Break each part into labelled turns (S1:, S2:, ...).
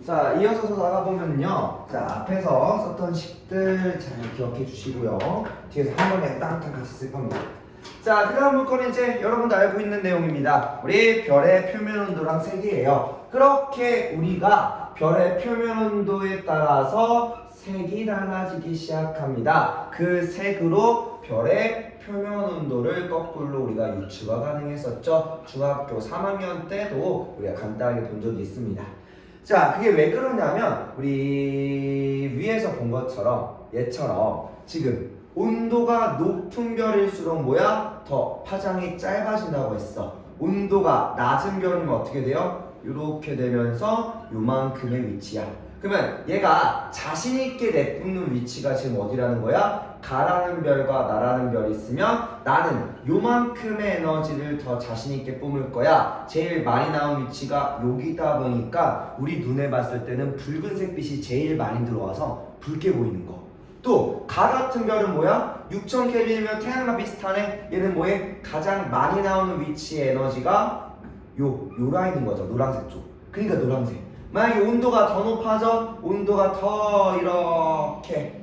S1: 자, 이어서 나가보면요. 자, 앞에서 썼던 식들 잘 기억해 주시고요. 뒤에서 한 번에 땅땅 같이 쓸 겁니다. 자, 그 다음 물건은 이제 여러분도 알고 있는 내용입니다. 우리 별의 표면 온도랑 색이에요. 그렇게 우리가 별의 표면 온도에 따라서 색이 달라지기 시작합니다. 그 색으로 별의 표면 온도를 거꾸로 우리가 유추가 가능했었죠. 중학교 3학년 때도 우리가 간단하게 본 적이 있습니다. 자, 그게 왜 그러냐면 우리 위에서 본 것처럼 얘처럼 지금 온도가 높은 별일수록 뭐야? 더 파장이 짧아진다고 했어. 온도가 낮은 별이면 어떻게 돼요? 이렇게 되면서 요만큼의 위치야. 그러면 얘가 자신 있게 내뿜는 위치가 지금 어디라는 거야? 가라는 별과 나라는 별이 있으면 나는 요만큼의 에너지를 더 자신 있게 뿜을 거야. 제일 많이 나온 위치가 여기다 보니까 우리 눈에 봤을 때는 붉은색 빛이 제일 많이 들어와서 붉게 보이는 거. 또 가 같은 별은 뭐야? 6000켈빈이면 태양과 비슷하네. 얘는 뭐해? 가장 많이 나오는 위치의 에너지가 요 라인인 거죠. 노란색 쪽. 그러니까 노란색. 만약에 온도가 더 높아져, 온도가 더 이렇게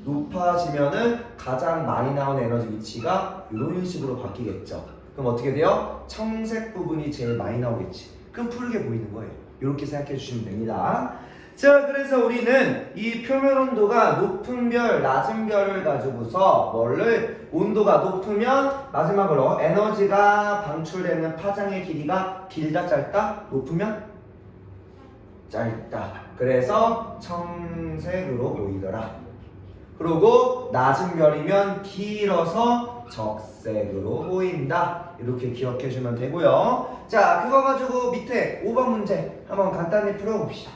S1: 높아지면은 가장 많이 나오는 에너지 위치가 이런 식으로 바뀌겠죠. 그럼 어떻게 돼요? 청색 부분이 제일 많이 나오겠지. 그럼 푸르게 보이는 거예요. 이렇게 생각해 주시면 됩니다. 자, 그래서 우리는 이 표면 온도가 높은 별, 낮은 별을 가지고서 뭐를 온도가 높으면 마지막으로 에너지가 방출되는 파장의 길이가 길다 짧다? 높으면 짧다. 그래서 청색으로 보이더라. 그리고 낮은 별이면 길어서 적색으로 보인다. 이렇게 기억해 주면 되고요. 자, 그거 가지고 밑에 5번 문제 한번 간단히 풀어봅시다.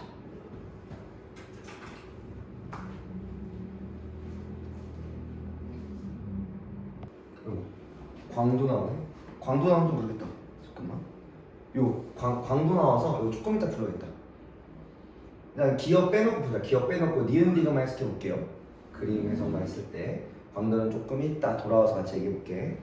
S1: 광도 나오네. 광도 나오는지 모르겠다. 잠깐만. 광도 나와서 이거 조금 이따 풀어야겠다. 일단 기억 빼놓고 보자. 기억 빼놓고 니은 디귿만 해석해 볼게요. 그림 해석만 했을 때 광도는 조금 이따 돌아와서 같이 얘기해 볼게.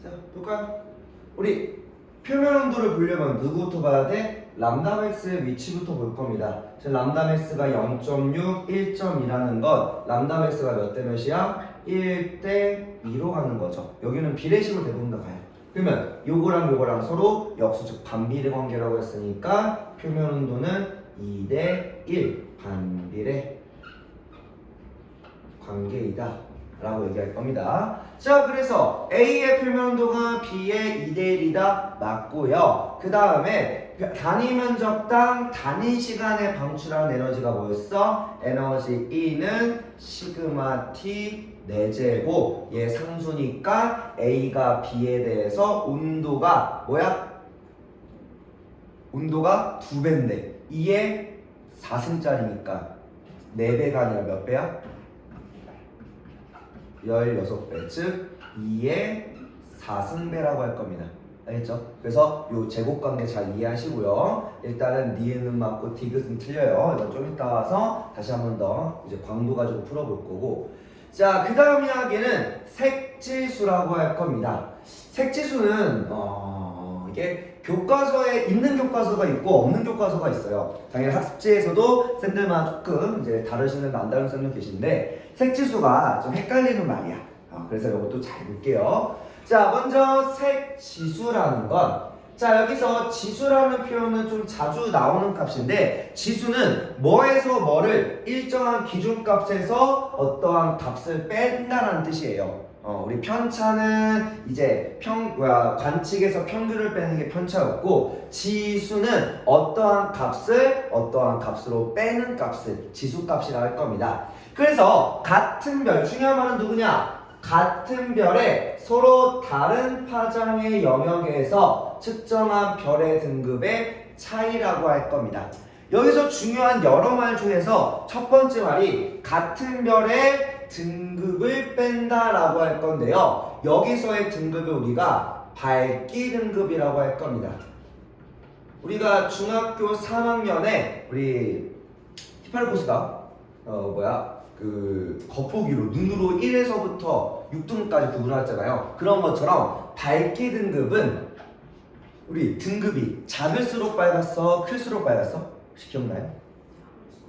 S1: 자, 볼까요? 우리 표면 온도를 보려면 누구부터 봐야 돼? 람다 맥스의 위치부터 볼 겁니다. 지금 람다 맥스가 0.6, 1.2라는 건 람다 맥스가 몇 대 몇이야? 1대 2로 가는 거죠. 여기는 비례식으로 대부분 다 가요. 그러면 요거랑 서로 역수 즉 반비례 관계라고 했으니까 표면 온도는 2대 1 반비례 관계이다 라고 얘기할 겁니다. 자, 그래서 A의 표면 온도가 B의 2대 1이다 맞고요. 그 다음에 단위 면적당 단위 시간에 방출하는 에너지가 뭐였어? 에너지 E는 시그마 T 4제곱. 얘 상수니까 A가 B에 대해서 온도가 뭐야? 온도가 2배인데 2의 4승짜리니까 4배가 아니라 몇 배야? 16배, 즉 2의 4승배라고 할 겁니다. 알겠죠? 그래서 요 제곱관계 잘 이해하시고요. 일단은 니은은 맞고 디귿은 틀려요. 이거 좀 이따 와서 다시 한 번 더 이제 광도 가지고 풀어볼 거고. 자, 그 다음 이야기는 색지수라고 할 겁니다. 색지수는 이게 교과서에 있는 교과서가 있고 없는 교과서가 있어요. 당연히 학습지에서도 쌤들마다 조금 이제 다르시는 안 다른 쌤들 계신데 색지수가 좀 헷갈리는 말이야. 그래서 이것도 잘 볼게요. 자, 먼저 색지수라는 건, 자, 여기서 지수라는 표현은 좀 자주 나오는 값인데, 지수는 뭐에서 뭐를 일정한 기준값에서 어떠한 값을 뺀다는 뜻이에요. 우리 편차는 이제 관측에서 평균을 빼는 게 편차였고, 지수는 어떠한 값으로 빼는 값을 지수값이라고 할 겁니다. 그래서 같은 별, 중요한 말은 누구냐? 같은 별에 서로 다른 파장의 영역에서 측정한 별의 등급의 차이라고 할 겁니다. 여기서 중요한 여러 말 중에서 첫 번째 말이 같은 별의 등급을 뺀다라고 할 건데요. 여기서의 등급을 우리가 밝기 등급이라고 할 겁니다. 우리가 중학교 3학년에 우리 히팔로코스가 그 겉보기로 눈으로 1에서부터 6등까지 구분했잖아요. 그런 것처럼 밝기 등급은 우리 등급이 작을수록 밝았어, 클수록 밝았어? 혹시 기억나요?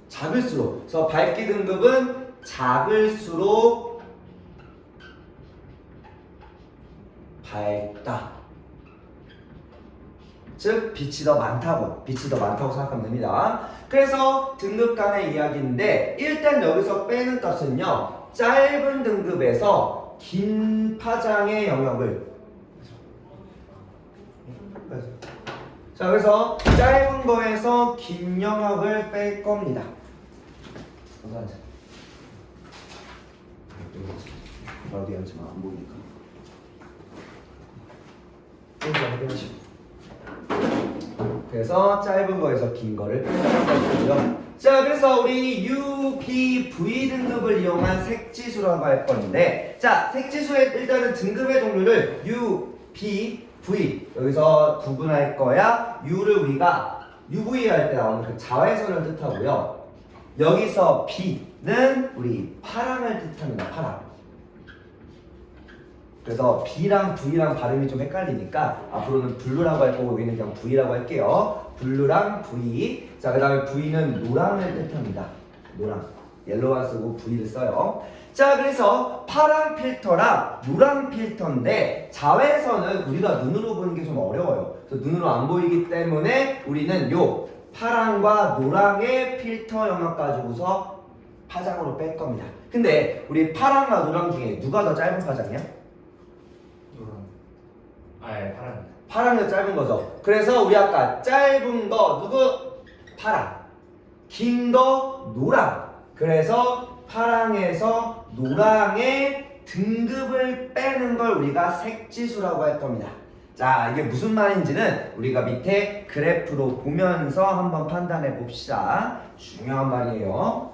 S1: 작을수록. 그래서 밝기 등급은 작을수록 밝다. 즉 빛이 더 많다고 생각하면 됩니다. 그래서 등급 간의 이야기인데 일단 여기서 빼는 값은요, 짧은 등급에서 긴 파장의 영역을, 자 그래서 짧은 거에서 긴 영역을 뺄 겁니다. 어디 앉지 마, 안 보이니까. 그래서 짧은 거에서 긴 거를 뺀다는 거고요. 자, 그래서 우리 U, B, V 등급을 이용한 색지수라고 할 건데, 자, 색지수의 일단은 등급의 종류를 U, B, V 여기서 구분할 거야. U를 우리가 UV 할 때 나오는 그 자외선을 뜻하고요. 여기서 B는 우리 파랑을 뜻합니다. 파랑. 그래서 B랑 V랑 발음이 좀 헷갈리니까 앞으로는 블루라고 할 거고 여기는 그냥 V라고 할게요. 블루랑 V. 자, 그 다음에 V는 노랑을 뜻합니다. 노랑. 옐로우만 쓰고 V를 써요. 자, 그래서 파랑 필터랑 노랑 필터인데 자외선은 우리가 눈으로 보는 게 좀 어려워요. 그래서 눈으로 안 보이기 때문에 우리는 요 파랑과 노랑의 필터 영역 가지고서 파장으로 뺄 겁니다. 근데 우리 파랑과 노랑 중에 누가 더 짧은 파장이야?
S2: 예, 파란.
S1: 파랑이 더 짧은 거죠. 그래서 우리 아까 짧은 거 누구? 파랑. 긴 거 노랑. 그래서 파랑에서 노랑의 등급을 빼는 걸 우리가 색지수라고 할 겁니다. 자, 이게 무슨 말인지는 우리가 밑에 그래프로 보면서 한번 판단해 봅시다. 중요한 말이에요.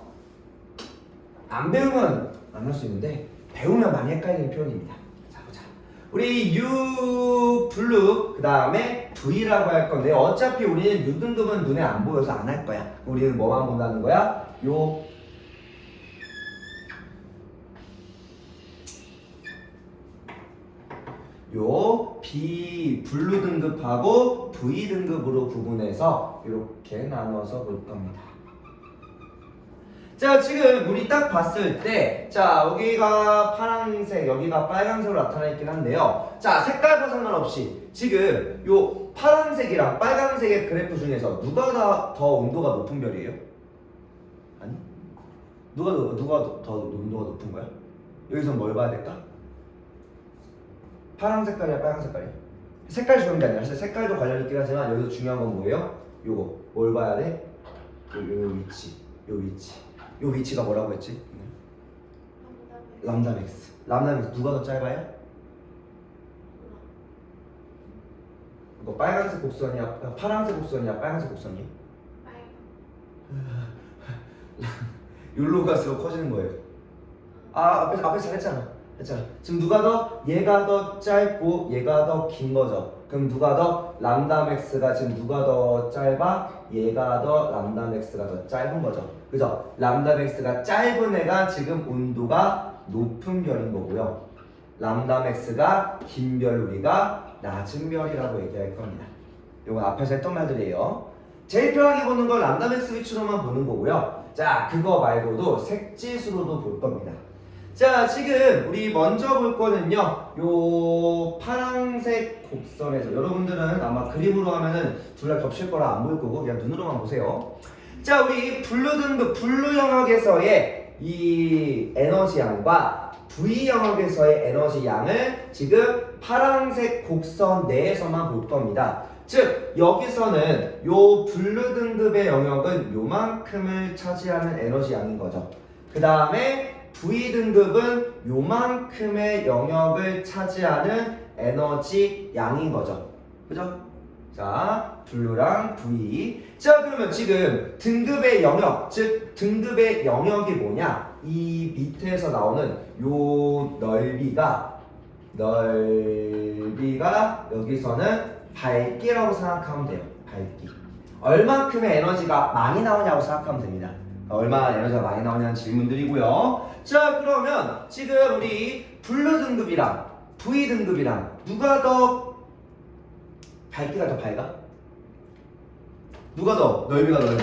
S1: 안 배우면 안 할 수 있는데 배우면 많이 헷갈리는 표현입니다. 자, 보자. 우리 U 블루 그 다음에 V라고 할 건데 어차피 우리는 U 등급은 눈에 안 보여서 안 할 거야. 우리는 뭐만 본다는 거야? 요 B 블루 등급하고 V 등급으로 구분해서 이렇게 나눠서 볼 겁니다. 자, 지금 우리 딱 봤을 때, 자, 여기가 파란색, 여기가 빨간색으로 나타나 있긴 한데요. 자, 색깔과 상관없이 지금 요 파란색이랑 빨간색의 그래프 중에서 누가 더 온도가 높은 별이에요? 아니? 누가 더 온도가 높은 거야? 여기서 뭘 봐야 될까? 파란 색깔이야, 빨간 색깔이야? 색깔 중요한 게 아니라 색깔도 관련 있긴 하지만 여기서 중요한 건 뭐예요? 요거 뭘 봐야 돼? 요 위치, 요 위치. 요 위치가 뭐라고 했지? 람다 맥스. 람다 맥스 누가 더 짧아요? 이거 빨간색 곡선이야, 파란색 곡선이야, 빨간색 곡선이야? 욜로 갈수록 커지는 거예요. 아, 앞에 잘했잖아. 지금 누가 더? 얘가 더 짧고 얘가 더 긴 거죠. 그럼 누가 더? 람다 맥스가 지금 누가 더 짧아? 얘가 더 람다 맥스가 더 짧은 거죠. 그죠? 람다 맥스가 짧은 애가 지금 온도가 높은 별인 거고요. 람다 맥스가 긴 별 우리가 낮은 별이라고 얘기할 겁니다. 이건 앞에서 했던 말들이에요. 제일 편하게 보는 건 람다 맥스 위치로만 보는 거고요. 자, 그거 말고도 색지수로도 볼 겁니다. 자, 지금 우리 먼저 볼 거는요, 요 파란색 곡선에서 여러분들은 아마 그림으로 하면은 둘 다 겹칠 거라 안 보일 거고 그냥 눈으로만 보세요. 자, 우리 블루 등급 블루 영역에서의 이 에너지 양과 V 영역에서의 에너지 양을 지금 파란색 곡선 내에서만 볼 겁니다. 즉 여기서는 요 블루 등급의 영역은 요만큼을 차지하는 에너지 양인 거죠. 그 다음에 V 등급은 요만큼의 영역을 차지하는 에너지 양인 거죠. 그죠? 자, 블루랑 V. 자, 그러면 지금 등급의 영역, 즉 등급의 영역이 뭐냐? 이 밑에서 나오는 요 넓이가 여기서는 밝기라고 생각하면 돼요. 밝기. 얼만큼의 에너지가 많이 나오냐고 생각하면 됩니다. 얼마나 에너지가 많이 나오냐는 질문들이고요. 자, 그러면 지금 우리 블루 등급이랑 V 등급이랑 누가 더 밝기가 더 밝아? 누가 더 넓이가 넓어?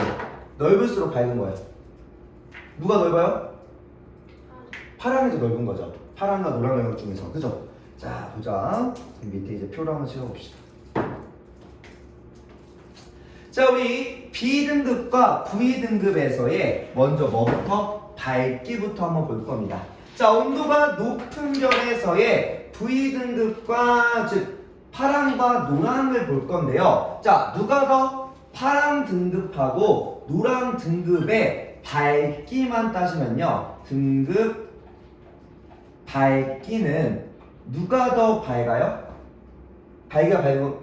S1: 넓을수록 밝은 거예요. 누가 넓어요? 파랑이 더 넓은 거죠. 파랑과 노랑 영역 중에서. 그죠? 자, 보자. 밑에 이제 표를 한번 찍어봅시다. 자, 우리 B등급과 V등급에서의 먼저 뭐부터? 밝기부터 한번 볼 겁니다. 자, 온도가 높은 별에서의 V등급과 즉 파랑과 노랑을 볼 건데요. 자, 누가 더 파랑 등급하고 노랑 등급의 밝기만 따지면요. 등급 밝기는 누가 더 밝아요? 밝기가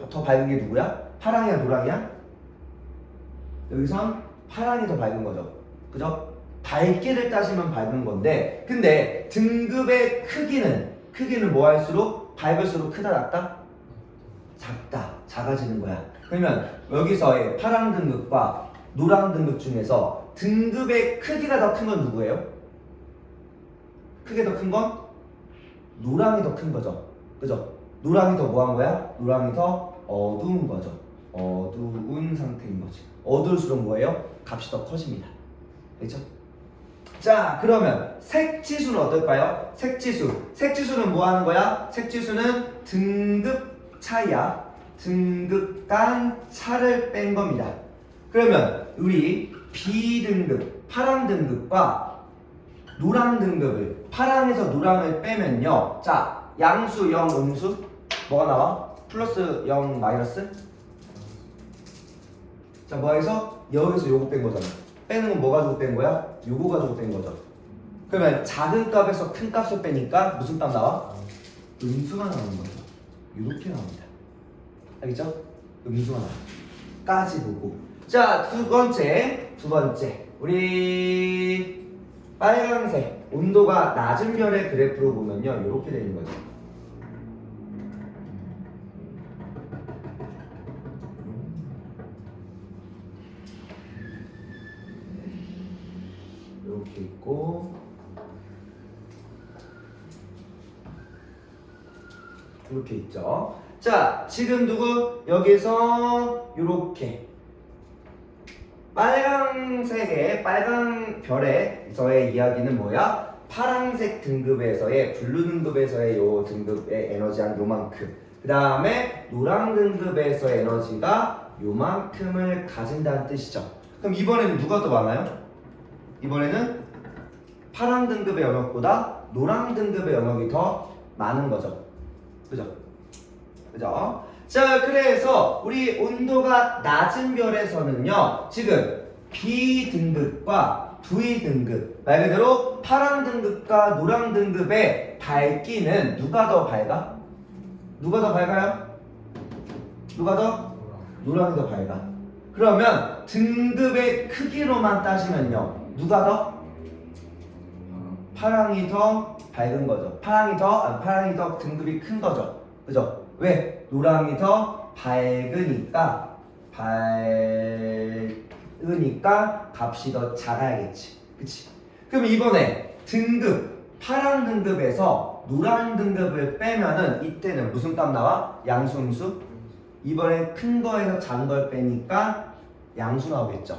S1: 더 밝은 게 누구야? 파랑이야 노랑이야? 여기선 파랑이 더 밝은 거죠. 그죠? 밝기를 따지면 밝은 건데, 근데 등급의 크기는 뭐 할수록 밝을수록 크다 작다? 작다, 작아지는 거야. 그러면 여기서의 파랑 등급과 노랑 등급 중에서 등급의 크기가 더 큰 건 누구예요? 크게 더 큰 건 노랑이 더 큰 거죠. 그죠? 노랑이 더 뭐 한 거야? 노랑이 더 어두운 거죠. 어두운 상태인 거지. 어두울수록 뭐예요? 값이 더 커집니다. 그렇죠? 자, 그러면 색지수는 어떨까요? 색지수는 뭐 하는 거야? 색지수는 등급 차이야. 등급 간 차를 뺀 겁니다. 그러면 우리 B등급, 파랑 등급과 노랑 등급을 파랑에서 노랑을 빼면요. 자, 양수 0, 음수 뭐가 나와? 플러스 0, 마이너스? 자, 뭐해서? 여기서 요거 뺀 거잖아. 빼는 건 뭐 가지고 뺀 거야? 요거 가지고 뺀 거죠. 그러면 작은 값에서 큰 값을 빼니까 무슨 값 나와? 음수가 나오는 거죠. 이렇게 나옵니다. 알겠죠? 음수가 나와. 까지 보고. 자, 두 번째. 우리 빨간색 온도가 낮은 별의 그래프로 보면요. 이렇게 되는 거죠. 이렇게 있고 이렇게 있죠. 자, 지금 누구? 여기서 이렇게 빨강색의 빨간 별에서의 이야기는 뭐야? 파란색 등급에서의 블루 등급에서의 요 등급의 에너지한 요만큼. 그 다음에 노랑 등급에서의 에너지가 요만큼을 가진다는 뜻이죠. 그럼 이번에는 누가 더 많아요? 이번에는 파랑 등급의 영역보다 노랑 등급의 영역이 더 많은 거죠. 그죠? 자, 그래서 우리 온도가 낮은 별에서는요, 지금 B등급과 V등급, 말 그대로 파랑 등급과 노랑 등급의 밝기는 누가 더 밝아? 누가 더 밝아요? 누가 더? 노랑이 더 밝아. 그러면 등급의 크기로만 따지면요, 누가 더? 파랑이 더 밝은 거죠. 파랑이 더 등급이 큰 거죠. 그죠? 왜? 노랑이 더 밝으니까 값이 더 작아야겠지. 그치? 그럼 이번에 등급, 파랑 등급에서 노랑 등급을 빼면은 이때는 무슨 값 나와? 양수, 음수? 이번에 큰 거에서 작은 걸 빼니까 양수 나오겠죠.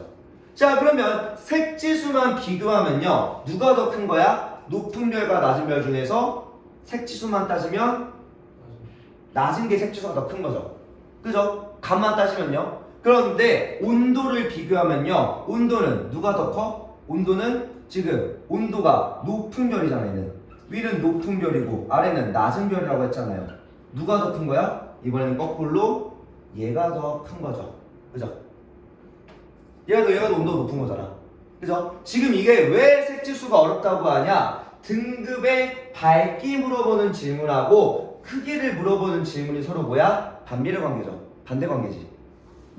S1: 자, 그러면 색지수만 비교하면요, 누가 더 큰 거야? 높은 별과 낮은 별 중에서 색지수만 따지면 낮은 게 색지수가 더 큰 거죠. 그죠? 값만 따지면요. 그런데 온도를 비교하면요, 온도는 누가 더 커? 온도는 지금 온도가 높은 별이잖아요. 얘는 위는 높은 별이고 아래는 낮은 별이라고 했잖아요. 누가 더 큰 거야? 이번에는 거꾸로 얘가 더 큰 거죠. 그죠? 얘가 더 온도가 높은 거잖아. 그죠? 지금 이게 왜 색지수가 어렵다고 하냐? 등급의 밝기 물어보는 질문하고 크기를 물어보는 질문이 서로 뭐야? 반비례 관계죠. 반대 관계지.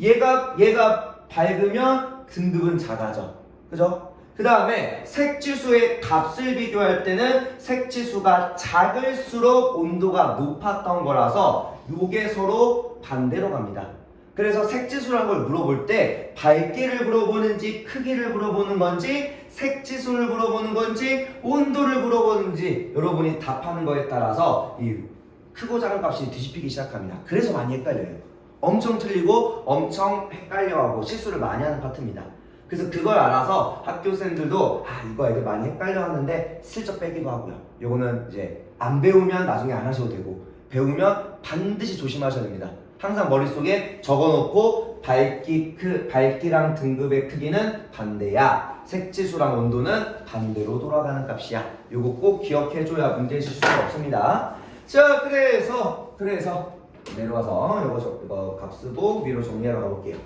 S1: 얘가 밝으면 등급은 작아져. 그죠? 그 다음에 색지수의 값을 비교할 때는 색지수가 작을수록 온도가 높았던 거라서 요게 서로 반대로 갑니다. 그래서 색지수라는 걸 물어볼 때 밝기를 물어보는지 크기를 물어보는 건지 색지수를 물어보는 건지 온도를 물어보는지 여러분이 답하는 거에 따라서 이 크고 작은 값이 뒤집히기 시작합니다. 그래서 많이 헷갈려요. 엄청 틀리고 엄청 헷갈려하고 실수를 많이 하는 파트입니다. 그래서 그걸 알아서 학교생들도 이거 애들 많이 헷갈려 하는데 슬쩍 빼기도 하고요. 요거는 이제 안 배우면 나중에 안 하셔도 되고 배우면 반드시 조심하셔야 됩니다. 항상 머릿속에 적어놓고 밝기랑 등급의 크기는 반대야. 색지수랑 온도는 반대로 돌아가는 값이야. 요거 꼭 기억해줘야 문제 실수가 없습니다. 자, 그래서 내려와서 이거 값 쓰고 위로 정리하러 가볼게요.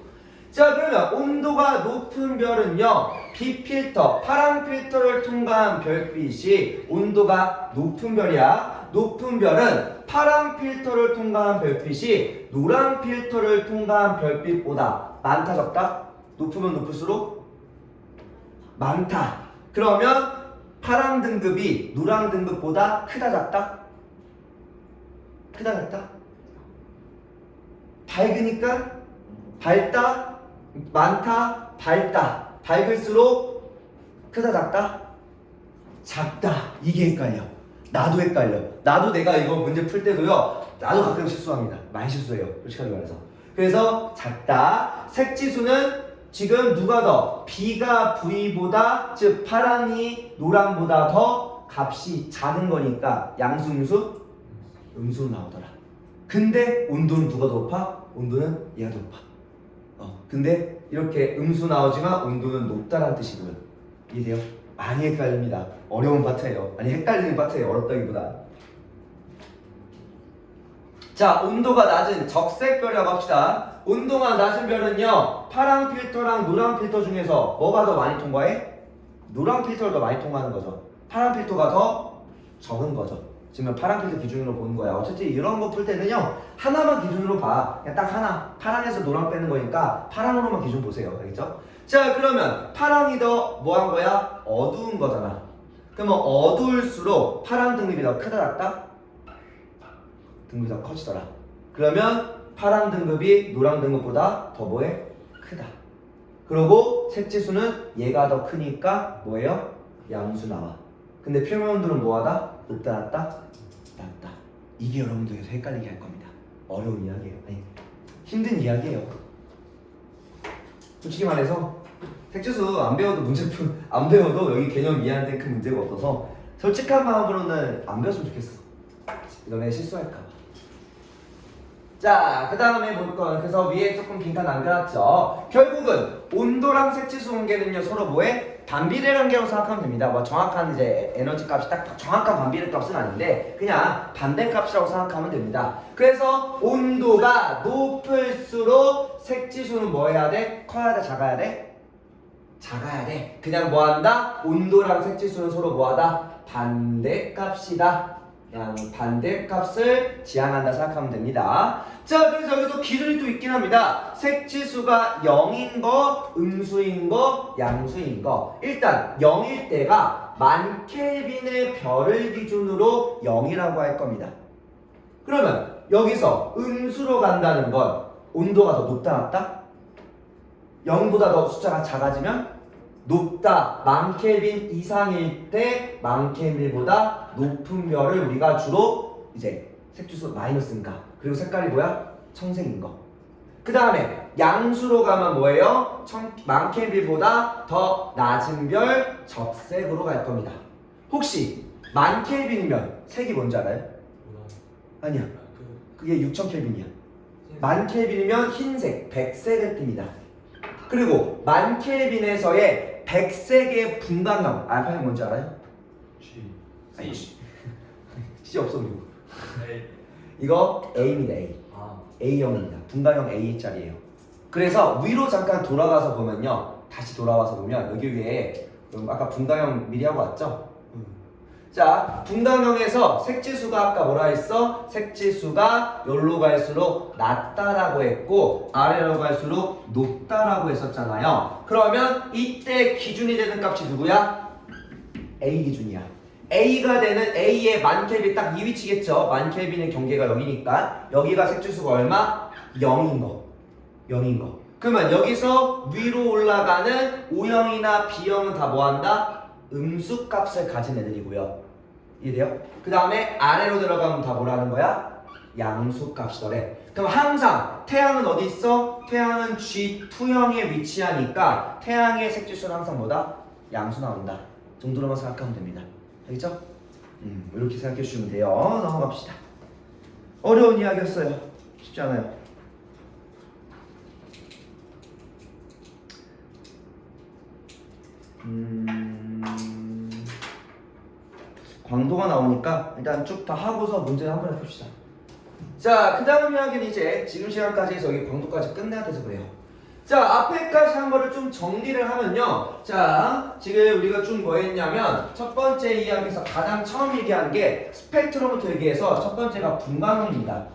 S1: 자, 그러면 온도가 높은 별은요, B필터, 파란 필터를 통과한 별빛이 온도가 높은 별이야. 높은 별은 파란 필터를 통과한 별빛이 노란 필터를 통과한 별빛보다 많다, 적다? 높으면 높을수록 많다. 그러면 파란 등급이 노란 등급보다 크다, 작다? 크다, 작다? 밝으니까 밝다? 많다, 밝다. 밝을수록 크다, 작다? 작다. 이게 헷갈려. 나도 헷갈려. 나도 내가 이거 문제 풀 때도요, 나도 가끔 실수합니다. 많이 실수해요. 솔직하게 말해서. 그래서 작다. 색지수는 지금 누가 더? B가 V보다, 즉 파란이 노란보다 더 값이 작은 거니까 양수, 음수? 음수로 나오더라. 근데 온도는 누가 더 높아? 온도는 얘가 더 높아. 근데 이렇게 음수 나오지만 온도는 높다라는 뜻이고요. 이해돼요? 많이 헷갈립니다. 어려운 파트예요. 아니 헷갈리는 파트예요. 어렵다기보다. 자, 온도가 낮은 적색별이라고 합시다. 온도가 낮은 별은요, 파란 필터랑 노란 필터 중에서 뭐가 더 많이 통과해? 노란 필터를 더 많이 통과하는 거죠. 파란 필터가 더 적은 거죠. 지금 파란 필터 기준으로 보는 거야. 어차피 이런 거 풀 때는요, 하나만 기준으로 봐. 그냥 딱 하나. 파란에서 노란 빼는 거니까 파란으로만 기준 보세요. 알겠죠? 자, 그러면 파랑이 더 뭐 한 거야? 어두운 거잖아. 그러면 어두울수록 파란 등급이 더 크다, 작다? 등급이 더 커지더라. 그러면 파란 등급이 노란 등급보다 더 뭐해? 크다. 그리고 색지수는 얘가 더 크니까 뭐예요? 양수 나와. 근데 표면 온도는 뭐하다? 높다, 낮다? 낮다. 이게 여러분들에서 헷갈리게 할 겁니다. 어려운 이야기예요. 아니, 힘든 이야기예요. 솔직히 말해서 색지수 안 배워도 안 배워도 여기 개념 이해하는데 큰 문제가 없어서 솔직한 마음으로는 안 배웠으면 좋겠어. 너네 실수할까봐. 자, 그 다음에 볼 건, 그래서 위에 조금 빈칸 남겨놨죠. 결국은 온도랑 색지수 관계는요, 서로 뭐해? 반비례 관계라고 생각하면 됩니다. 뭐 정확한 이제 에너지 값이 딱 정확한 반비례 값은 아닌데 그냥 반대 값이라고 생각하면 됩니다. 그래서 온도가 높을수록 색지수는 뭐 해야 돼? 커야 돼? 작아야 돼? 작아야 돼. 그냥 뭐 한다? 온도랑 색지수는 서로 뭐 하다? 반대 값이다. 그냥 반대 값을 지향한다 생각하면 됩니다. 자, 그래서 여기서 기준이 또 있긴 합니다. 색지수가 0인 거, 음수인 거, 양수인 거. 일단 0일 때가 만 켈빈의 별을 기준으로 0이라고 할 겁니다. 그러면 여기서 음수로 간다는 건 온도가 더 높다, 낮다? 0보다 더 숫자가 작아지면 높다. 만 켈빈 이상일 때 만 켈빈보다 높은 별을 우리가 주로 이제 색지수 마이너스인가. 그리고 색깔이 뭐야? 청색인 거. 그 다음에 양수로 가면 뭐예요? 만 켈빈보다 더 낮은 별 적색으로 갈 겁니다. 혹시 만 켈빈이면 색이 뭔지 알아요? 아니야. 그게 6000 켈빈이야. 만 켈빈이면 흰색, 백색을 띱니다. 그리고 만 켈빈에서의 백색의 분광형 알파형 뭔지 알아요?
S2: G.
S1: 아니 C 없어 그리고 이거 A입니다. A. A형입니다. 분광형 A짜리예요. 그래서 위로 잠깐 돌아가서 보면요, 다시 돌아와서 보면 여기 위에 아까 분광형 미리 하고 왔죠? 자, 분담형에서 색지수가 아까 뭐라 했어? 색지수가 여기로 갈수록 낮다라고 했고 아래로 갈수록 높다라고 했었잖아요. 그러면 이때 기준이 되는 값이 누구야? A 기준이야. A가 되는 A의 만켈빈 딱 이 위치겠죠? 만켈빈의 경계가 0이니까 여기가 색지수가 얼마? 0인 거. 0인 거. 그러면 여기서 위로 올라가는 O형이나 B형은 다 뭐한다? 음수 값을 가진 애들이고요. 이해돼요? 그 다음에 아래로 들어가면 다 뭐라는 거야? 양수 값이더래. 그럼 항상 태양은 어디 있어? 태양은 G2형에 위치하니까 태양의 색지수는 항상 뭐다? 양수 나온다. 정도로만 생각하면 됩니다. 알겠죠? 이렇게 생각해 주시면 돼요. 넘어갑시다. 어려운 이야기였어요. 쉽지 않아요. 광도가 나오니까 일단 쭉 다 하고서 문제를 한번 해봅시다. 자, 그 다음 이야기는 이제 지금 시간까지 해서 여기 광도까지 끝내야 돼서 그래요. 자, 앞에까지 한 거를 좀 정리를 하면요. 자, 지금 우리가 좀 뭐 했냐면 첫 번째 이야기에서 가장 처음 얘기한 게 스펙트럼부터 얘기해서 첫 번째가 분광형입니다.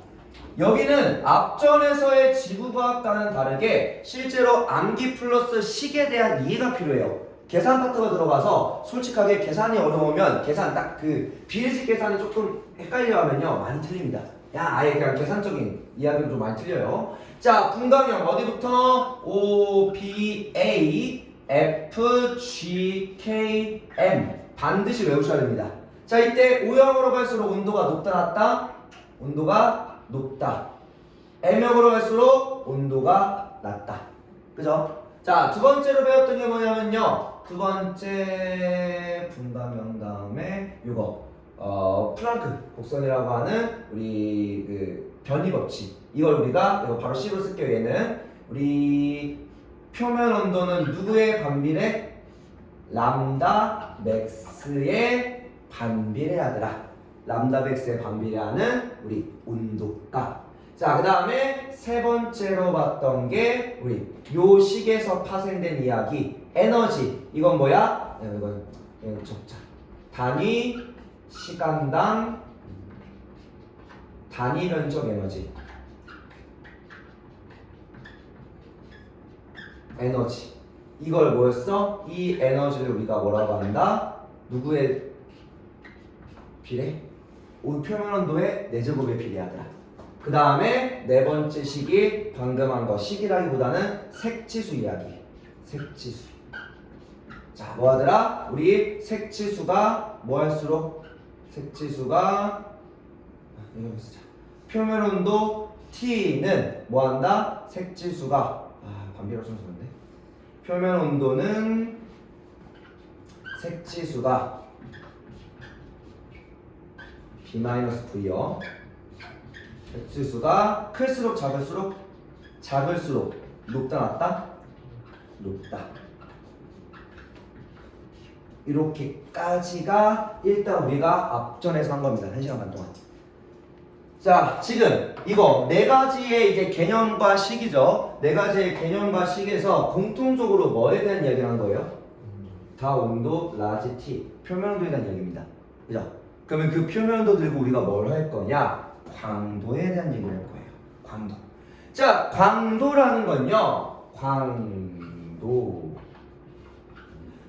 S1: 여기는 앞전에서의 지구과학과는 다르게 실제로 암기 플러스 식에 대한 이해가 필요해요. 계산 파트가 들어가서 솔직하게 계산이 어려우면 계산 딱 그 비례식 계산이 조금 헷갈려 하면요 많이 틀립니다. 야 아예 그냥 계산적인 이야기로 좀 많이 틀려요. 자, 분광형 어디부터? O, B, A, F, G, K, M 반드시 외우셔야 됩니다. 자, 이때 O형으로 갈수록 온도가 높다 낮다? 온도가 높다. M형으로 갈수록 온도가 낮다. 그죠? 자, 두 번째로 배웠던 게 뭐냐면요. 두 번째 분담형 다음에 요거 플랑크 곡선이라고 하는 우리 그 변이 법칙. 이걸 우리가 이거 바로 C로 쓸게요. 얘는 우리 표면 온도는 누구의 반비례? 람다 맥스의 반비례하더라. 람다 맥스의 반비례하는 우리 온도값. 자, 그 다음에 세 번째로 봤던 게 우리 요 식에서 파생된 이야기 에너지. 이건 뭐야? 이건 적자. 단위 시간당 단위 면적 에너지. 에너지. 이걸 뭐였어? 이 에너지를 우리가 뭐라고 한다? 누구의 비례? 표면 온도의 4제곱에 비례하더라. 그 다음에 네 번째 식이 방금 한 거 식이라기보다는 색지수 이야기. 색지수. 자, 뭐 하더라? 우리 색지수가 뭐 할수록 색지수가 이거 쓰자. 표면 온도 T는 뭐 한다? 색지수가 반비례로 좀 쓰는데. 표면 온도는 색지수가 B-V요. 색지수가 클수록 작을수록 높다 낮다? 높다. 이렇게까지가 일단 우리가 앞전에서 한 겁니다. 1시간 반 동안. 자, 지금 이거 네 가지의 이제 개념과 식이죠. 네 가지의 개념과 식에서 공통적으로 뭐에 대한 이야기를 한 거예요? 다 온도 라지 T 표면 온도에 대한 이야기입니다. 그죠? 그러면 그 표면 온도 들고 우리가 뭘 할 거냐? 광도에 대한 얘기를 할 거예요. 광도. 자, 광도라는 건요. 광도.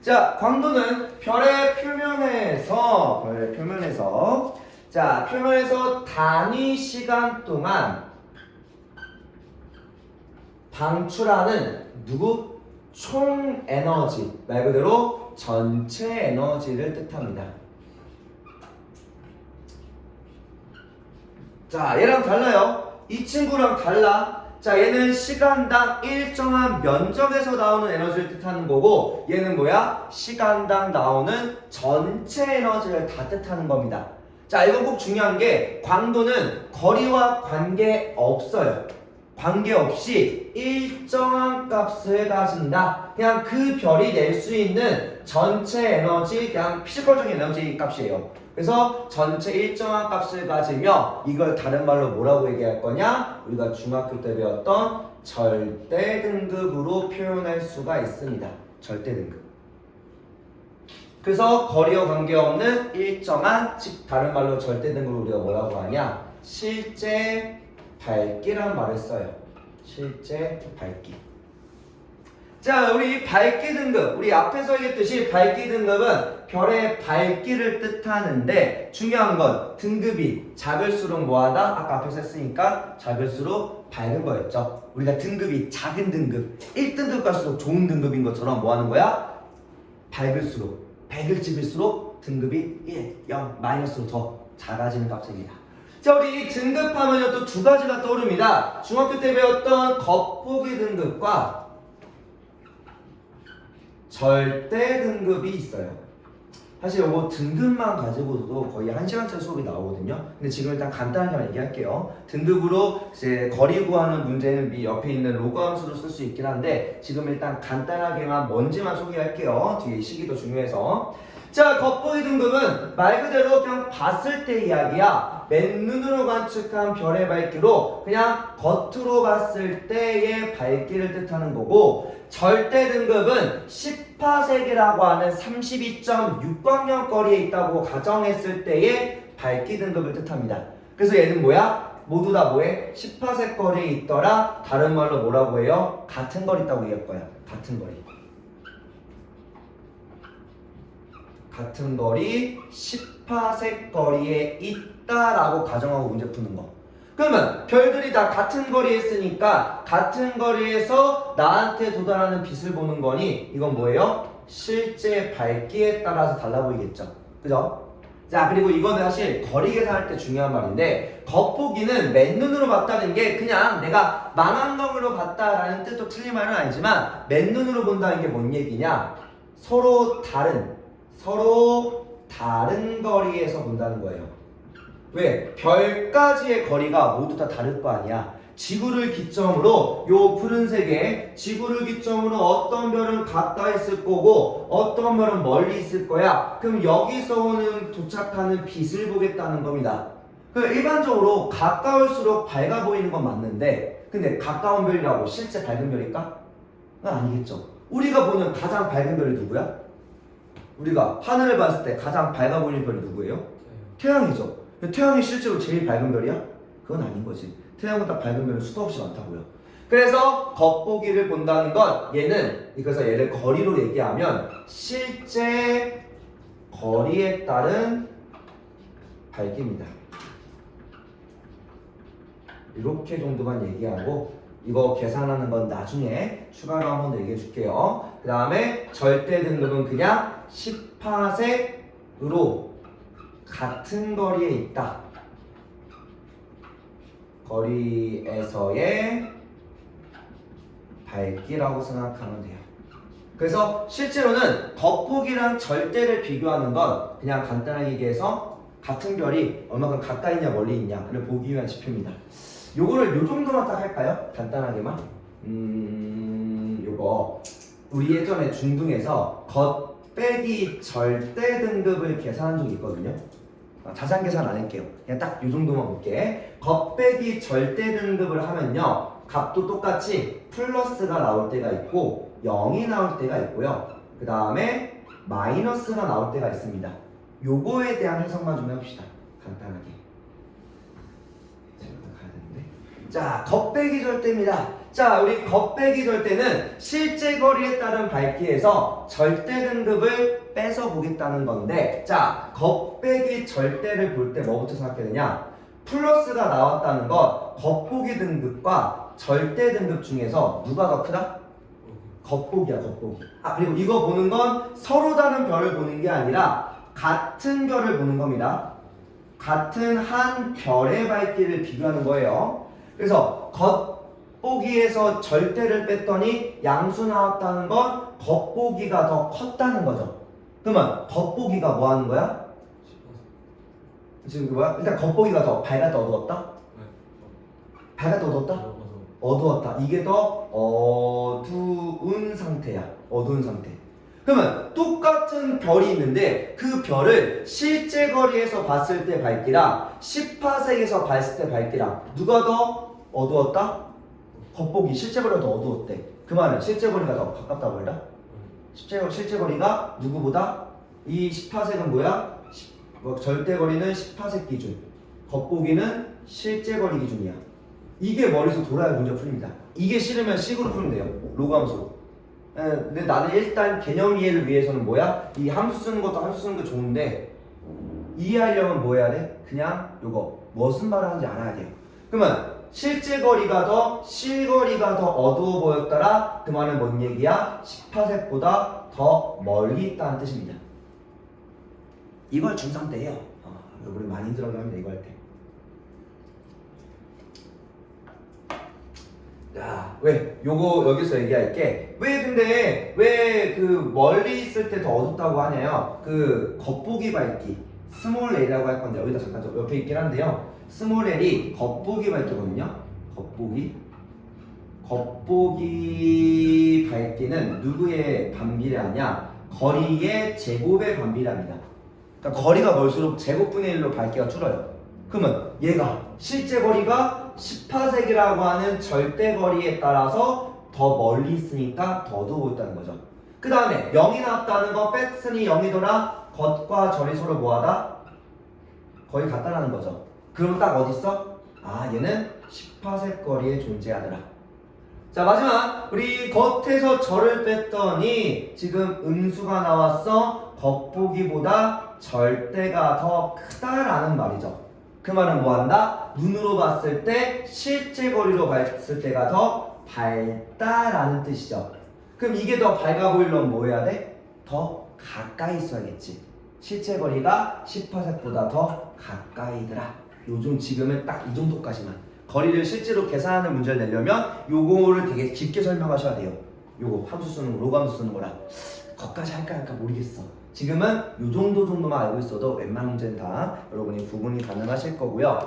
S1: 자, 광도는 별의 표면에서 자, 표면에서 단위 시간 동안 방출하는 누구? 총 에너지. 말 그대로 전체 에너지를 뜻합니다. 자, 얘랑 달라요. 이 친구랑 달라. 자, 얘는 시간당 일정한 면적에서 나오는 에너지를 뜻하는 거고 얘는 뭐야? 시간당 나오는 전체 에너지를 다 뜻하는 겁니다. 자, 이건 꼭 중요한 게 광도는 거리와 관계없어요. 관계없이 일정한 값을 가진다. 그냥 그 별이 낼 수 있는 전체 에너지, 그냥 피지컬적인 에너지 값이에요. 그래서 전체 일정한 값을 가지며 이걸 다른 말로 뭐라고 얘기할 거냐? 우리가 중학교 때 배웠던 절대 등급으로 표현할 수가 있습니다. 절대 등급. 그래서 거리와 관계없는 일정한, 즉 다른 말로 절대 등급을 우리가 뭐라고 하냐? 실제 밝기란 말을 써요. 실제 밝기. 자, 우리 밝기 등급, 우리 앞에서 얘기했듯이 밝기 등급은 별의 밝기를 뜻하는데 중요한 건 등급이 작을수록 뭐하다? 아까 앞에서 했으니까 작을수록 밝은 거였죠. 우리가 등급이 작은 등급, 1등급 갈수록 좋은 등급인 것처럼 뭐하는 거야? 밝을수록, 100을 찍을수록 등급이 1, 0, 마이너스로 더 작아지는 값입니다. 자, 우리 등급하면 또 두 가지가 떠오릅니다. 중학교 때 배웠던 겉보기 등급과 절대 등급이 있어요. 사실 이거 등급만 가지고도 거의 1시간짜리 수업이 나오거든요. 근데 지금 일단 간단하게 얘기할게요. 등급으로 이제 거리 구하는 문제는 옆에 있는 로그 함수를 쓸 수 있긴 한데 지금 일단 간단하게만 뭔지만 소개할게요. 뒤에 시기도 중요해서. 자, 겉보기 등급은 말 그대로 그냥 봤을 때 이야기야. 맨눈으로 관측한 별의 밝기로 그냥 겉으로 봤을 때의 밝기를 뜻하는 거고, 절대 등급은 10파세기라고 하는 32.6광년 거리에 있다고 가정했을 때의 밝기 등급을 뜻합니다. 그래서 얘는 뭐야? 모두 다 뭐해? 10파세 거리에 있더라. 다른 말로 뭐라고 해요? 같은 거리 있다고 얘기할 거야. 같은 거리. 같은 거리 10파세 거리에 있다라고 가정하고 문제 푸는 거. 그러면 별들이 다 같은 거리에 있으니까 같은 거리에서 나한테 도달하는 빛을 보는 거니 이건 뭐예요? 실제 밝기에 따라서 달라 보이겠죠. 그죠? 자, 그리고 이거는 사실 거리 계산할 때 중요한 말인데 겉보기는 맨눈으로 봤다는 게 그냥 내가 망원경으로 봤다라는 뜻도 틀린 말은 아니지만 맨눈으로 본다는 게 뭔 얘기냐? 서로 다른 거리에서 본다는 거예요. 왜? 별까지의 거리가 모두 다 다를 거 아니야. 지구를 기점으로 요 푸른색에 지구를 기점으로 어떤 별은 가까이 있을 거고 어떤 별은 멀리 있을 거야. 그럼 여기서 오는 도착하는 빛을 보겠다는 겁니다. 일반적으로 가까울수록 밝아 보이는 건 맞는데 근데 가까운 별이라고 실제 밝은 별일까? 그건 아니겠죠. 우리가 보는 가장 밝은 별이 누구야? 우리가 하늘을 봤을 때 가장 밝아 보이는 별이 누구예요? 태양이죠. 태양이 실제로 제일 밝은 별이야? 그건 아닌 거지. 태양보다 밝은 별은 수도 없이 많다고요. 그래서 겉보기를 본다는 건 그래서 얘를 거리로 얘기하면 실제 거리에 따른 밝기입니다. 이렇게 정도만 얘기하고 이거 계산하는 건 나중에 추가로 한번 얘기해 줄게요. 그 다음에 절대 등급은 그냥 10파섹으로 같은 거리에 있다. 거리에서의 밝기라고 생각하면 돼요. 그래서 실제로는 겉보기랑 절대를 비교하는 건 그냥 간단하게 얘기해서 같은 별이 얼마큼 가까이 있냐 멀리 있냐를 보기 위한 지표입니다. 요거를 요 정도만 딱 할까요? 간단하게만. 요거 우리 예전에 중등에서 겉 빼기 절대 등급을 계산한 적이 있거든요. 자세한 계산 안 할게요. 그냥 딱 요 정도만 볼게. 겉 빼기 절대 등급을 하면요, 값도 똑같이 플러스가 나올 때가 있고 0이 나올 때가 있고요. 그 다음에 마이너스가 나올 때가 있습니다. 요거에 대한 해석만 좀 해봅시다. 간단하게. 가야 되는데. 자, 겉 빼기 절대입니다. 자, 우리 겉 빼기 절대는 실제 거리에 따른 밝기에서 절대 등급을 빼서 보겠다는 건데, 자, 겉 빼기 절대를 볼 때 뭐부터 생각해야 되냐? 플러스가 나왔다는 건 겉보기 등급과 절대 등급 중에서 누가 더 크다? 겉보기야, 겉보기. 그리고 이거 보는 건 서로 다른 별을 보는 게 아니라 같은 별을 보는 겁니다. 같은 한 별의 밝기를 비교하는 거예요. 그래서 겉보기에서 절대를 뺐더니 양수 나왔다는 건 겉보기가 더 컸다는 거죠. 그러면 겉보기가 뭐 하는 거야? 지금 뭐야? 일단 겉보기가 더 밝았다 어두웠다? 밝았다 어두웠다? 어두웠다. 이게 더 어두운 상태야. 어두운 상태. 그러면 똑같은 별이 있는데 그 별을 실제 거리에서 봤을 때 밝기랑 10파섹에서 봤을 때 밝기랑 누가 더 어두웠다? 겉보기 실제 거리가 더 어두웠대. 그 말은 실제 거리가 더 가깝다 보인다? 실제 거리가 누구보다 이 10파섹은 뭐야? 절대거리는 10파섹 기준, 겉보기는 실제거리 기준이야. 이게 머릿속 돌아야 문제 풀립니다. 이게 싫으면 식으로 풀면 돼요. 로그 함수로. 근데 나는 일단 개념 이해를 위해서는 뭐야? 이 함수 쓰는 것도 함수 쓰는 거 좋은데 이해하려면 뭐 해야 돼? 그냥 요거 무슨 말을 하는지 알아야 돼요. 그러면 실제 거리가 더 실거리가 더 어두워 보였더라. 그 말은 뭔 얘기야? 10파섹보다 더 멀리 있다는 뜻입니다. 이걸 중3 때 해요. 우리 많이 힘들어하게 합니다. 이거 할 때. 자, 왜? 요거 여기서 얘기할게. 왜 근데 왜 그 멀리 있을 때 더 어둡다고 하냐요? 그 겉보기 밝기 스몰 L이라고 할 건데 여기다 잠깐 옆에 있긴 한데요. 스몰 L이 겉보기 밝기거든요. 겉보기 밝기는 누구의 반비례하냐? 거리의 제곱의 반비례합니다. 그러니까 거리가 멀수록 제곱분의 1로 밝기가 줄어요. 그러면 얘가 실제 거리가 10파섹이라고 하는 절대 거리에 따라서 더 멀리 있으니까 더 어두워 보였다는 거죠. 그 다음에 0이 나왔다는 거 뺐으니 0이더라. 겉과 절이 서로 뭐하다? 거의 같다라는 거죠. 그럼 딱 어디 있어? 아, 얘는 10파섹 거리에 존재하더라. 자, 마지막 우리 겉에서 절을 뺐더니 지금 음수가 나왔어. 겉보기보다 절대가 더 크다라는 말이죠. 그 말은 뭐한다? 눈으로 봤을 때 실제 거리로 봤을 때가 더 밝다라는 뜻이죠. 그럼 이게 더 밝아 보이려면 뭐 해야 돼? 더 가까이 있어야겠지. 실제 거리가 10파섹보다 더 가까이더라. 요즘 지금은 딱 이 정도까지만. 거리를 실제로 계산하는 문제를 내려면 요거를 되게 깊게 설명하셔야 돼요. 요거 함수 쓰는 거, 로그 함수 쓰는 거라. 거기까지 할까 모르겠어. 지금은 요 정도만 알고 있어도 웬만한 문제는 다 여러분이 구분이 가능하실 거고요.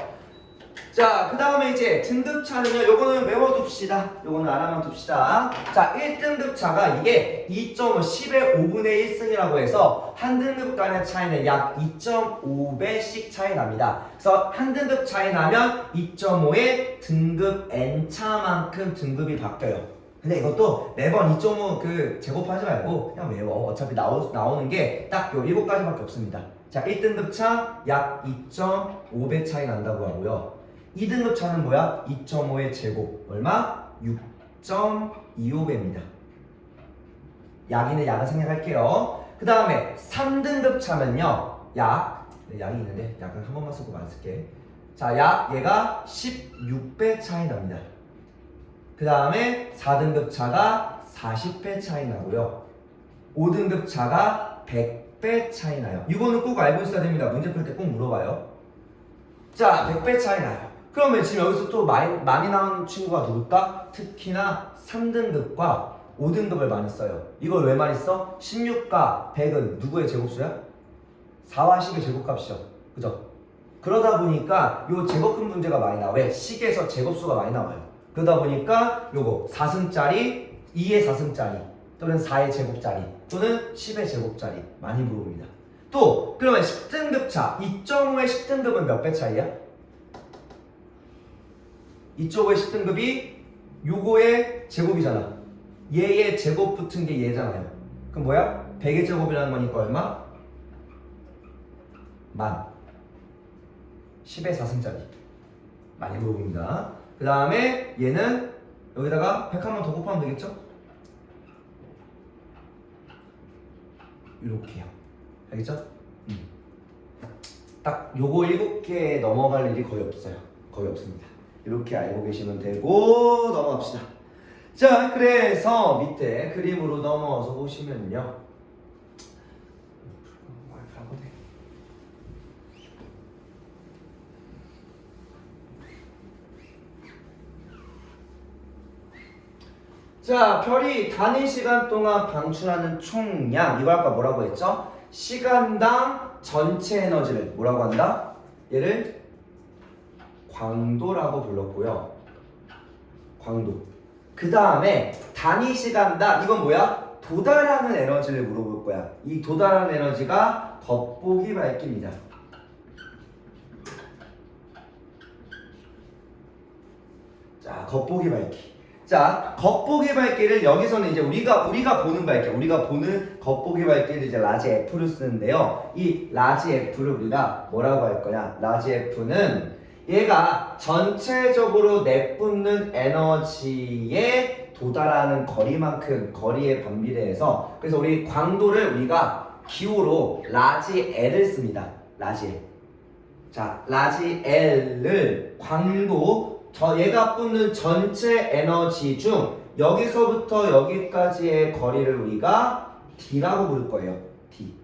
S1: 자, 그 다음에 이제 등급차는요. 요거는 외워둡시다. 요거는 알아만 둡시다. 자, 1등급 차가 이게 2.5, 10의 5분의 1승이라고 해서 한 등급 간의 차이는 약 2.5배씩 차이 납니다. 그래서 한 등급 차이 나면 2.5의 등급 n차만큼 등급이 바뀌어요. 근데 이것도 매번 2.5 그 제곱하지 말고 그냥 외워. 어차피 나오는 게 딱 요 7가지밖에 없습니다. 자, 1등급 차 약 2.5배 차이 난다고 하고요. 2등급 차는 뭐야? 2.5의 제곱 얼마? 6.25배입니다. 약이는 약을 생략할게요. 그 다음에 3등급 차면요. 약이 있는데 약은 한 번만 쓰고 안 쓸게. 자, 약 얘가 16배 차이 납니다. 그 다음에 4등급 차가 40배 차이 나고요. 5등급 차가 100배 차이 나요. 이거는 꼭 알고 있어야 됩니다. 문제 풀 때 꼭 물어봐요. 자, 100배 차이 나요. 그러면 지금 여기서 또 많이 나온 친구가 누굴까? 특히나 3등급과 5등급을 많이 써요. 이걸 왜 많이 써? 16과 100은 누구의 제곱수야? 4와 10의 제곱값이죠. 그죠? 그러다 보니까 요 제곱근 문제가 많이 나와. 왜? 식에서 제곱수가 많이 나와요. 그러다 보니까 요거 4승짜리, 2의 4승짜리 또는 4의 제곱짜리 또는 10의 제곱짜리 많이 물어봅니다. 또 그러면 10등급 차 2.5의 10등급은 몇 배 차이야? 2.5의 10등급이 요거의 제곱이잖아. 얘의 제곱 붙은 게 얘잖아요. 그럼 뭐야? 100의 제곱이라는 거니까 얼마? 만 10의 4승짜리 많이 물어봅니다. 그 다음에 얘는 여기다가 100 한 번 더 곱하면 되겠죠? 이렇게요. 알겠죠? 딱 요거 7개 넘어갈 일이 거의 없어요. 거의 없습니다. 이렇게 알고 계시면 되고 넘어갑시다. 자, 그래서 밑에 그림으로 넘어서 보시면요. 자, 별이 단위 시간 동안 방출하는 총량, 이거 아까 뭐라고 했죠? 시간당 전체 에너지를 뭐라고 한다? 얘를 광도라고 불렀고요. 광도. 그 다음에 단위 시간당, 이건 뭐야? 도달하는 에너지를 물어볼 거야. 이 도달하는 에너지가 겉보기 밝기입니다. 자, 겉보기 밝기. 자, 겉보기 밝기를 여기서는 이제 우리가 보는 밝기, 우리가 보는 겉보기 밝기를 이제 라지 F를 쓰는데요. 이 라지 F를 우리가 뭐라고 할 거냐? 라지 F는 얘가 전체적으로 내뿜는 에너지에 도달하는 거리만큼 거리에 반비례해서, 그래서 우리 광도를 우리가 기호로 라지 L을 씁니다. 라지 L. 자, 라지 L을 광도, 얘가 뿜는 전체 에너지 중 여기서부터 여기까지의 거리를 우리가 D라고 부를 거예요. D.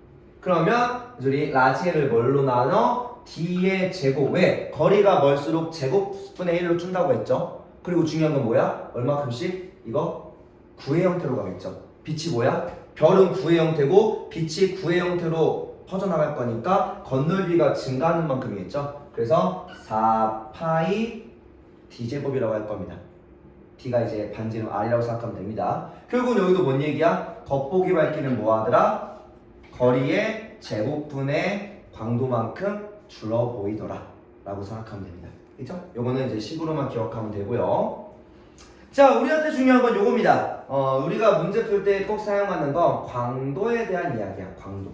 S1: 그러면 우리 라지 L을 뭘로 나눠? D의 제곱. 왜? 거리가 멀수록 제곱분의 1로 준다고 했죠. 그리고 중요한 건 뭐야? 얼마큼씩? 이거 구의 형태로 가겠죠. 빛이 뭐야? 별은 구의 형태고 빛이 구의 형태로 퍼져나갈 거니까 건널비가 증가하는 만큼이겠죠. 그래서 4파이 D제곱이라고 할 겁니다. D가 이제 반지름 R이라고 생각하면 됩니다. 결국은 여기도 뭔 얘기야? 겉보기 밝기는 뭐하더라? 거리의 제곱분의 광도만큼 줄어 보이더라 라고 생각하면 됩니다. 그쵸? 요거는 이제 식으로만 기억하면 되고요. 자, 우리한테 중요한 건 요겁니다. 우리가 문제 풀 때 꼭 사용하는 건 광도에 대한 이야기야. 광도.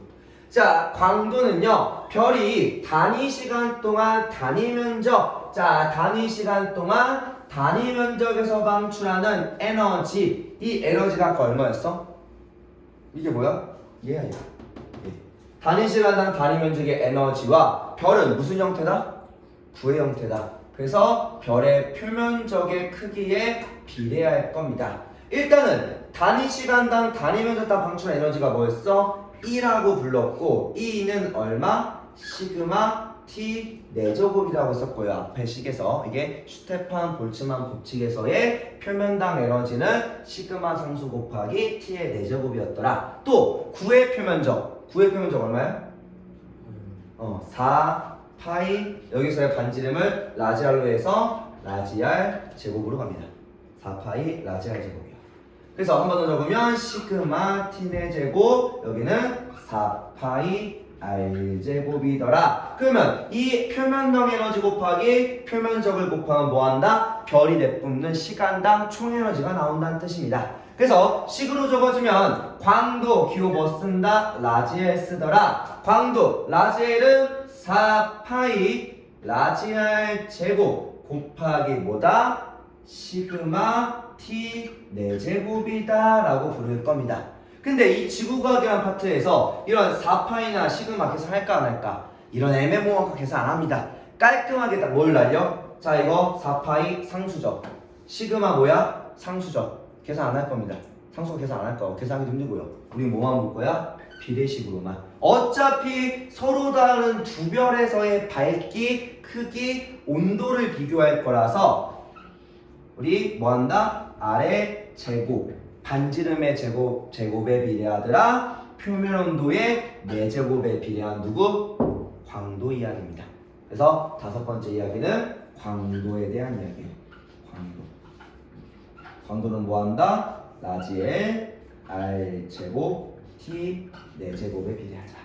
S1: 자, 광도는요, 별이 단위 시간 동안 단위 면적, 자, 단위 시간 동안 단위 면적에서 방출하는 에너지, 이 에너지가 아까 얼마였어? 이게 뭐야? 얘야, 얘. 단위 시간당 단위 면적의 에너지와 별은 무슨 형태다? 구의 형태다. 그래서 별의 표면적의 크기에 비례할 겁니다. 일단은 단위 시간당 단위 면적당 방출 에너지가 뭐였어? E라고 불렀고, E는 얼마? 시그마 T 4제곱이라고 했었고요. 앞에 식에서 이게 슈테판 볼츠만 법칙에서의 표면당 에너지는 시그마 상수 곱하기 T의 4제곱이었더라. 또 구의 표면적 얼마야? 4 파이, 여기서의 반지름을 라지 R로 해서 라지 R 제곱으로 갑니다. 4 파이 라지 R 제곱이요. 그래서 한 번 더 적으면 시그마 T의 제곱, 여기는 4 파이 R 제곱이더라. 그러면 이 표면당 에너지 곱하기 표면적을 곱하면 뭐한다? 별이 내뿜는 시간당 총 에너지가 나온다는 뜻입니다. 그래서 식으로 적어주면 광도 기호 뭐 쓴다? 라지 L 쓰더라. 광도 라지 L은 4파이 라지 R 제곱 곱하기 뭐다? 시그마 T 4제곱이다 라고 부를 겁니다. 근데 이 지구과학이라는 파트에서 이런 4파이나 시그마 계산할까 안 할까? 이런 애매모호한 거 계산 안 합니다. 깔끔하게 딱 뭘 날려? 자, 이거 4파이 상수적, 시그마 뭐야? 상수적. 계산 안 할 겁니다. 상수가 계산 안 할 거고 계산하기 힘들고요. 우리 뭐만 볼 거야? 비례식으로만. 어차피 서로 다른 두 별에서의 밝기, 크기, 온도를 비교할 거라서 우리 뭐한다? R의 제곱, 반지름의 제곱에 비례하더라. 표면 온도의 4제곱에 비례한 누구? 광도 이야기입니다. 그래서 5번째 이야기는 광도에 대한 이야기예요. 광도는 뭐한다? 라지 L R 제곱 T 4제곱에 비례하자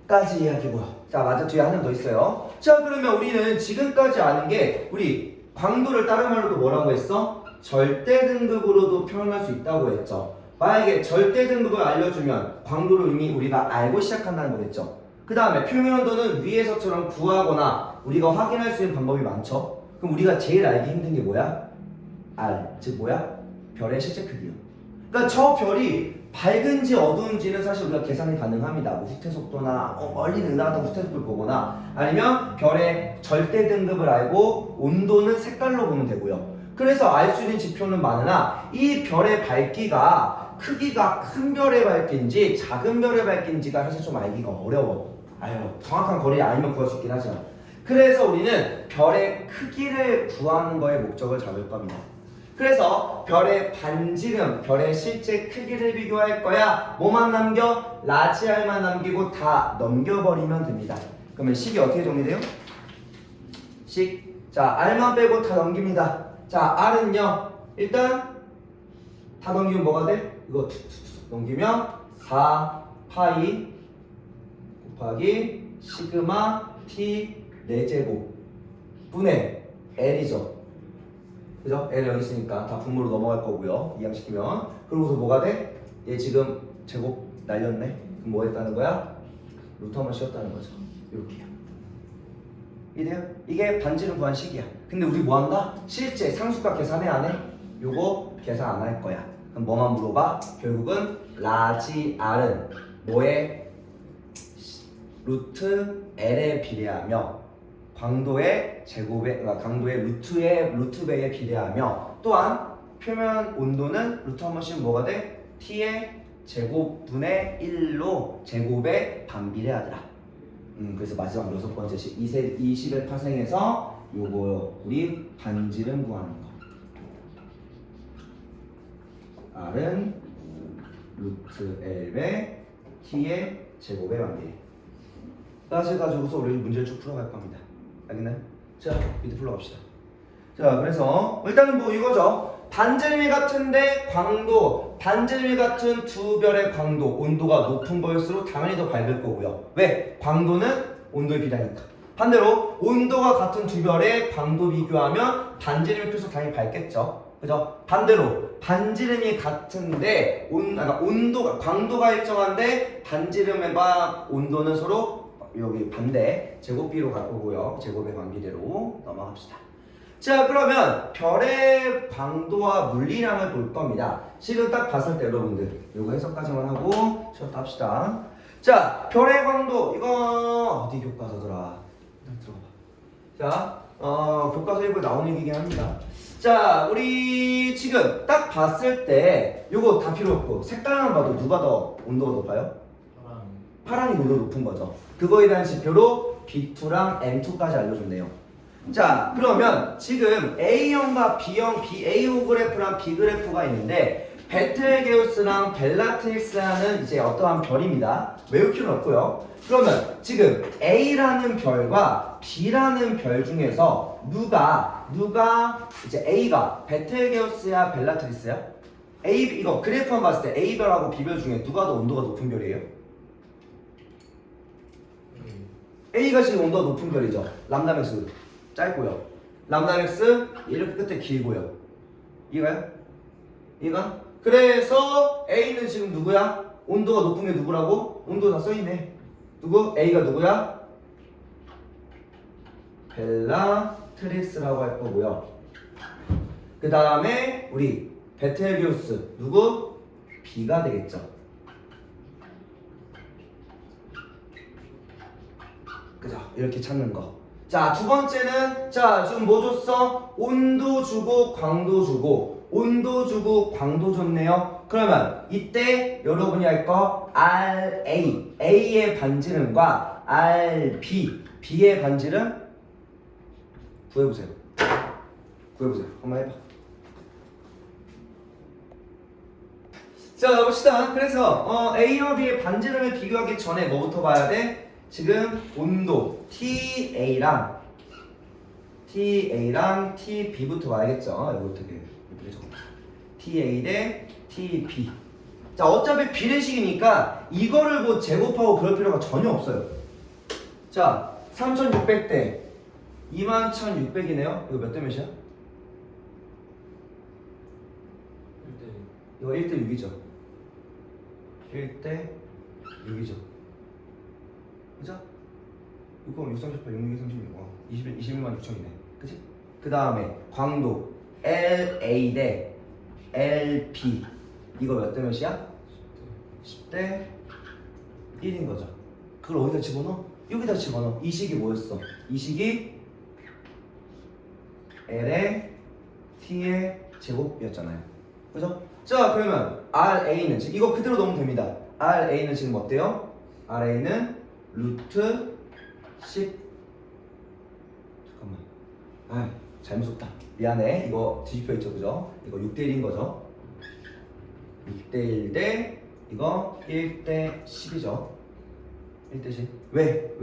S1: 까지 이야기고요. 자, 맞아, 뒤에 하나 더 있어요. 자, 그러면 우리는 지금까지 아는 게, 우리 광도를 다른 말로도 뭐라고 했어? 절대 등급으로도 표현할 수 있다고 했죠. 만약에 절대 등급을 알려주면 광도를 이미 우리가 알고 시작한다는 거겠죠. 그 다음에 표면 온도는 위에서처럼 구하거나 우리가 확인할 수 있는 방법이 많죠. 그럼 우리가 제일 알기 힘든 게 뭐야? R, 즉 뭐야? 별의 실제 크기요. 그러니까 저 별이 밝은지 어두운지는 사실 우리가 계산이 가능합니다. 뭐 후퇴 속도나 멀리 느나던 후퇴 속도를 보거나, 아니면 별의 절대 등급을 알고 온도는 색깔로 보면 되고요. 그래서 알 수 있는 지표는 많으나 이 별의 밝기가 크기가 큰 별의 밝기인지 작은 별의 밝기인지가 사실 좀 알기가 어려워. 정확한 거리를 알면 구할 수 있긴 하지만, 그래서 우리는 별의 크기를 구하는 거에 목적을 잡을 겁니다. 그래서 별의 반지름, 별의 실제 크기를 비교할 거야. 뭐만 남겨? 라지 R만 남기고 다 넘겨버리면 됩니다. 그러면 식이 어떻게 정리돼요? 자, R만 빼고 다 넘깁니다. 자, R은요, 일단 다 넘기면 뭐가 돼? 이거 넘기면 4파이 곱하기 시그마 T 4제곱 분의 L이죠. 그죠? L 여기 있으니까 다 분모로 넘어갈 거고요. 이항시키면. 그러고서 뭐가 돼? 얘 지금 제곱 날렸네. 그럼 뭐 했다는 거야? 루트 한번 씌웠다는 거죠. 이렇게요. 이래요? 이게 반지름 구한 식이야. 근데 우리 뭐 한다? 실제 상수값 계산해 안 해? 요거 계산 안 할 거야. 그럼 뭐만 물어봐? 결국은 라지 R은 뭐에? 루트 L에 비례하며 광도의 제곱에, 강도의 루트배에 비례하며 또한 표면 온도는 루트 한 번씩 뭐가 돼? T의 제곱분의 1로 제곱에 반비례하더라. 그래서 마지막 6번째 식 21파생에서 요거 우리 반지름 구하는 거. R은 루트 L배 T의 제곱에 반비례. 따져 가지고서 우리 문제를 쭉 풀어갈 겁니다. 알겠나요? 자, 밑에 풀어갑시다. 자, 그래서 일단은 뭐 이거죠. 반지름이 같은데 광도, 반지름이 같은 두 별의 광도, 온도가 높은 거일수록 당연히 더 밝을 거고요. 왜? 광도는 온도에 비례하니까. 반대로 온도가 같은 두 별의 광도 비교하면 반지름이 클수록 당연히 밝겠죠. 그죠? 반대로 반지름이 같은데 온도가 광도가 일정한데 반지름과 온도는 서로 여기 반대 제곱비로 갈 거고요. 제곱의 관비례로 넘어갑시다. 자, 그러면 별의 광도와 물리량을 볼 겁니다. 식을 딱 봤을 때 여러분들 요거 해석까지만 하고 쉬었다 합시다. 자, 별의 광도 이거 어디 교과서더라? 들어봐. 자, 교과서 1부에 나오는 얘기긴 합니다. 자, 우리 지금 딱 봤을 때 요거 다 필요 없고 색깔만 봐도 누가 더 온도가 높아요? 파란이 온도 높은 거죠. 그거에 대한 지표로 B2랑 M2까지 알려줬네요. 자, 그러면 지금 A형과 B형, A5 그래프랑 B 그래프가 있는데 베텔게우스랑 벨라트릭스라는 이제 어떠한 별입니다. 외울 필요는 없고요. 그러면 지금 A라는 별과 B라는 별 중에서 누가 이제 A가 베텔게우스야 벨라트릭스야? 이거 그래프만 봤을 때 A별하고 B별 중에 누가 더 온도가 높은 별이에요? A가 지금 온도가 높은 별이죠. 람다맥스 짧고요. 람다맥스 이렇게 끝에 길고요. 이거요? 이거? 그래서 A는 지금 누구야? 온도가 높은 게 누구라고? 온도 다 써있네. 누구? A가 누구야? 벨라트릭스라고 할 거고요. 그 다음에 우리 베텔게우스 누구? B가 되겠죠. 그죠? 이렇게 찾는 거. 자, 두 번째는 자, 지금 뭐 줬어? 온도 주고 광도 주고 온도 주고 광도 줬네요. 그러면 이때 여러분이 할 거 RA, A의 반지름과 RB, B의 반지름 구해보세요. 구해보세요. 한번 해봐. 자, 봅시다. 그래서 A와 B의 반지름을 비교하기 전에 뭐부터 봐야 돼? 지금 온도 TA랑 TB부터 봐야겠죠. 이거 어떻게 TA 대 TB. 자, 어차피 비례식이니까 이거를 뭐 제곱하고 그럴 필요가 전혀 없어요. 자, 3600 대 21600이네요. 이거 몇 대 몇이야?
S2: 1대
S1: 이거 1대 6이죠. 1대 6이죠. 그죠? 6번 638, 66, 36, 21만 6천이네. 그치? 그 다음에 광도 LA 대 LB. 이거 몇 대 몇이야? 10대 1인 거죠. 그걸 어디다 집어넣어? 여기다 집어넣어. 이 식이 뭐였어? 이 식이 L의 T의 제곱이었잖아요. 그죠? 자, 그러면 RA는 지금 이거 그대로 넣으면 됩니다. RA는 지금 어때요? RA는 루트 10. 잠깐만. 아, 잘못 썼다. 미안해. 이거 뒤집혀 있죠, 그죠? 이거 6대 1인 거죠. 6대 1 대 이거 1대 10이죠. 1대 10. 왜?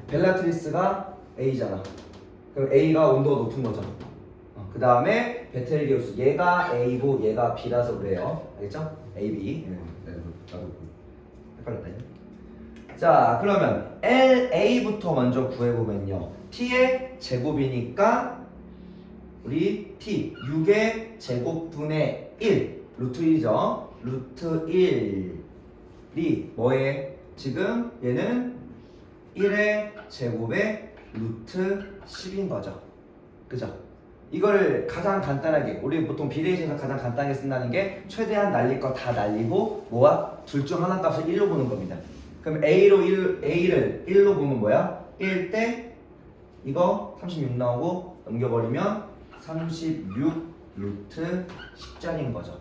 S1: 벨라트리스가 A잖아. 그럼 A가 온도가 높은 거죠. 그 다음에 베텔게우스 얘가 A고 얘가 B라서 그래요. 알겠죠? A, B. 나도 헷갈렸다. 자, 그러면 LA부터 먼저 구해보면요. T의 제곱이니까 우리 t 6의 제곱분의 1 루트 1이죠. 루트 1이 뭐에? 지금 얘는 1의 제곱의 루트 10인 거죠. 그죠? 이걸 가장 간단하게 우리 보통 비례식에서 가장 간단하게 쓴다는 게 최대한 날릴 거 다 날리고 뭐야? 둘 중 하나 값을 1로 보는 겁니다. 그럼 A를 1로 보면 뭐야? 1 때 이거 36 나오고 넘겨버리면 36 루트 10짜리인 거죠.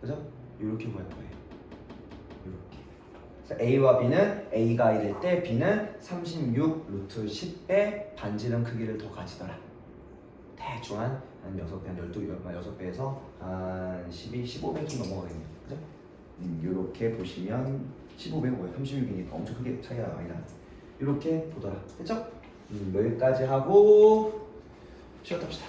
S1: 그죠? 이렇게 구할 거예요. 이렇게. 그래서 A와 B는 A가 1일 때 B는 36 루트 10의 반지름 크기를 더 가지더라. 대충 한 6배, 한 6배에서 한 12, 15배 좀 넘어가겠네요. 그죠? 이렇게 보시면 15배 뭐예요? 36이니까 엄청 크게 차이가 많이 나요. 이렇게 보더라. 됐죠? 여기까지 하고 쉬었다 합시다.